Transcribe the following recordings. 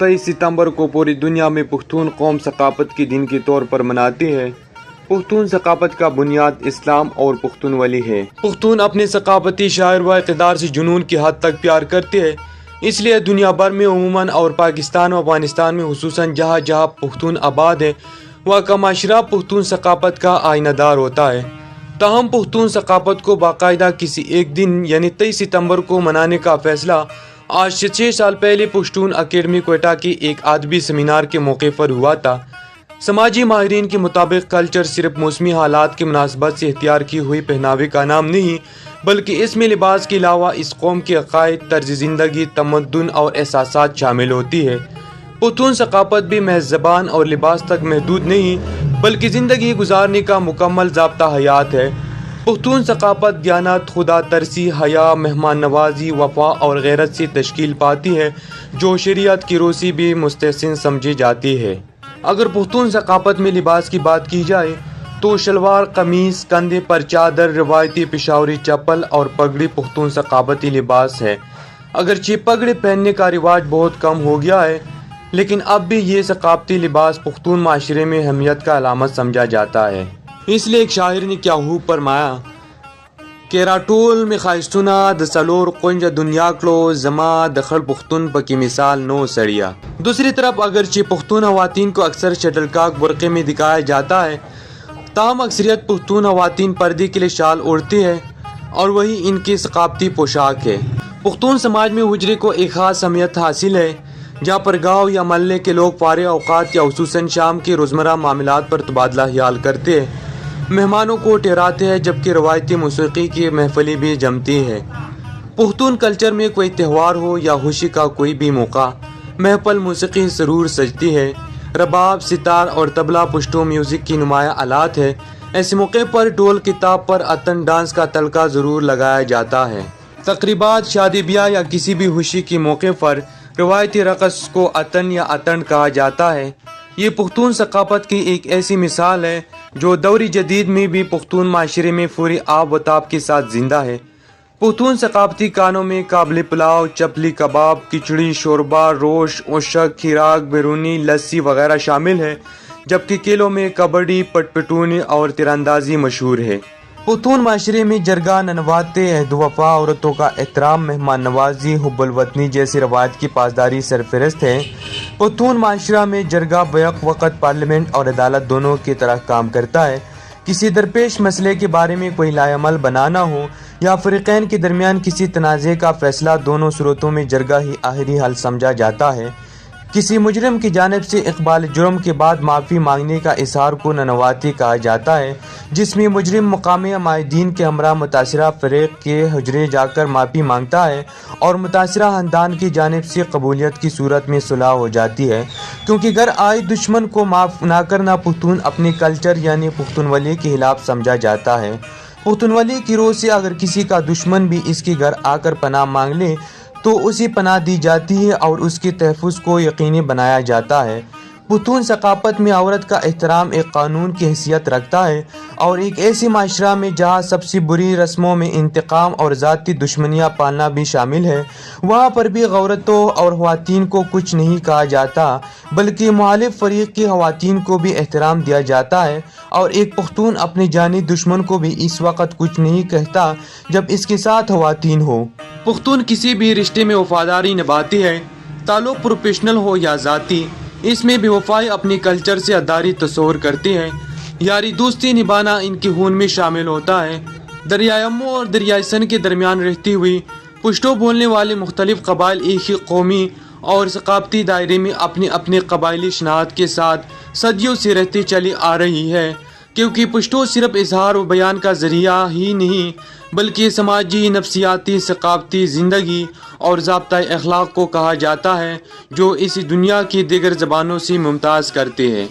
23 सितंबर को पूरी दुनिया में पख्तून कौम सकाफत के दिन के तौर पर मनाती है। पख्तून सकाफत का बुनियाद इस्लाम और पख्तून वली है। पख्तून अपने सकाफती शायर व इक़्तिदार से जुनून की हद तक प्यार करते हैं, इसलिए दुनिया भर में उमूमन और पाकिस्तान व अफगानिस्तान में हुसूसन जहाँ जहाँ पख्तून आबाद है वहाँ का माशरा पख्तून सकाफत का आइनादार होता है। ताहम पख्तून सकाफत को बाकायदा किसी एक दिन यानी 23 सितंबर को मनाने का फैसला आज से 6 साल पहले पश्तून अकेडमी क्वेटा के एक अदबी सेमिनार के मौके पर हुआ था। समाजी माहिरीन के मुताबिक कल्चर सिर्फ मौसमी हालात की मुनासबत से इख्तियार की हुई पहनावे का नाम नहीं, बल्कि इसमें लिबास के अलावा इस कौम के अकायद, तर्ज ज़िंदगी, तमद्दुन और एहसासात शामिल होती है। पख्तून सकाफत भी महज ज़बान और लिबास तक महदूद नहीं, बल्कि ज़िंदगी गुजारने का मुकम्मल ज़ाब्ता हयात है। पख्तून सकाफत दियानत, खुदा तरसी, हया, मेहमान नवाजी, वफा और गैरत से तश्कील पाती है, जो शरीयत की रोसी भी मुस्तहसन समझी जाती है। अगर पख्तून सकाफत में लिबास की बात की जाए तो शलवार कमीज़, कंधे पर चादर, रिवायती पेशावरी चप्पल और पगड़ी पख्तून सकाफती लिबास है। अगरचे पगड़ी पहनने का रिवाज बहुत कम हो गया है, लेकिन अब भी ये सकाफती लिबास पख्तून माशरे में अहमियत का अलामत समझा जाता है। इसलिए एक शायर ने क्या खूब फरमाया कि राटोल में खाइस्तुना द सलोर कुंज दुनिया क्लो जमा दखल पुख्तून पकी मिसाल नो सड़िया। दूसरी तरफ अगरचे पुख्तून खवातीन को अक्सर शटलकॉक बुर्क़े में दिखाया जाता है, ताहम अक्सरियत पुख्तून खवातीन पर्दे के लिए शाल ओढ़ती है और वही इनकी सकाफती पोशाक है। पुख्तून समाज में हुजरे को एक ख़ास अहमियत हासिल है, जहाँ पर गाँव या महल्ले के लोग फारिग औक़ात या खुसूसन शाम के रोज़मर्रा मामलात पर तबादला ख्याल करते हैं, मेहमानों को ठहराते हैं, जबकि रवायती मौसीक़ी की महफ़िलें भी जमती है। पख्तून कल्चर में कोई त्यौहार हो या खुशी का कोई भी मौका, महफ़िल मौसीक़ी ज़रूर सजती है। रबाब, सितार और तबला पश्तो म्यूज़िक की नुमाया आलात है। ऐसे मौके पर ढोल किताब पर अतन डांस का तलका ज़रूर लगाया जाता है। तक़रीबात, शादी ब्याह या किसी भी खुशी के मौके पर रवायती रक़स को अतन या अतन कहा जाता है। ये पख्तून सकाफत की एक ऐसी मिसाल है जो दौर जदीद में भी पख्तून माशरे में पूरी आब व ताब के साथ जिंदा है। पख्तून सकाफती खानों में काबली पुलाव, चपली कबाब, खिचड़ी, शोरबा, रोश, ओशक, खिराक, बिरूनी, लस्सी वगैरह शामिल है, जबकि केलों में कबड्डी, पटपटूनी और तीरंदाजी मशहूर है। पख्तून माशरे में जरगा, ननवाते, अहद वफा, औरतों का एहतराम, मेहमान नवाजी, हुब्बुल वतनी जैसी रवायत की पासदारी सरफहरिस्त है। पख्तून माशरा में जरगा बैक वक़्त पार्लियामेंट और अदालत दोनों की तरह काम करता है। किसी दरपेश मसले के बारे में कोई लाएअमल बनाना हो या फ़रीक़ैन के दरमियान किसी तनाज़े का फ़ैसला, दोनों सूरतों में जरगा ही आखिरी हल समझा जाता है। किसी मुजरिम की जानिब से इक़बाल जुर्म के बाद माफ़ी मांगने का इज़हार को ननवाती कहा जाता है, जिसमें मुजरिम मुकामी माहिदीन के हमरा मुतासिरा फ़रीक़ के हुजरे जाकर माफ़ी मांगता है और मुतासिरा ख़ानदान की जानिब से कबूलियत की सूरत में सुलह हो जाती है, क्योंकि घर आए दुश्मन को माफ़ ना करना पख्तून अपने कल्चर यानी पख्तूनवली के खिलाफ समझा जाता है। पख्तूनवली की रोज़ से अगर किसी का दुश्मन भी इसके घर आकर पनाह मांग ले तो उसे पनाह दी जाती है और उसके तहफ़्फ़ुज़ को यकीनी बनाया जाता है। पख्तून सकाफत में औरत का एहतराम एक कानून की हैसियत रखता है और एक ऐसे माशरा में जहाँ सबसे बुरी रस्मों में इंतकाम और ज़ाती दुश्मनियाँ पालना भी शामिल है, वहाँ पर भी औरतों और ख़वातीन को कुछ नहीं कहा जाता, बल्कि मुखालिफ फ़रीक़ की ख़वातीन को भी एहतराम दिया जाता है। और एक पख्तून अपने जानी दुश्मन को भी इस वक्त कुछ नहीं कहता जब इसके साथ ख़वातीन हो। पख्तून किसी भी रिश्ते में वफादारी निभाती है, ताल्लुक़ प्रोफेशनल हो या ज़ाती, इसमें बेवफाई अपने कल्चर से अदारी तस्वुर करती है। यारी दोस्ती निभाना इनके खून में शामिल होता है। दरियाए अम्मो और दरियाए सन के दरमियान रहती हुई पश्तो बोलने वाले मुख्तलिफ कबाइल एक ही कौमी और सकाफती दायरे में अपने अपने कबायली शनाख्त के साथ सदियों से रहती चली आ रही है, क्योंकि पश्तो सिर्फ इजहार व बयान का ज़रिया ही नहीं, बल्कि समाजी, नफ्सियाती, सकाफती ज़िंदगी और ज़ाब्ता-ए अखलाक को कहा जाता है, जो इस दुनिया की दीगर ज़बानों से मुमताज़ करते हैं।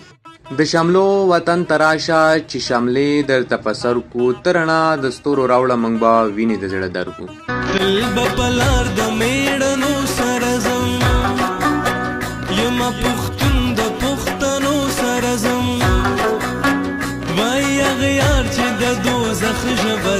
दशमलो वतन तराशा चिशमले दर तपसर को तरना दस्तूर रावड़ा मंगबा विनी दजड़ दर को غيار چې د دوزخ ژبه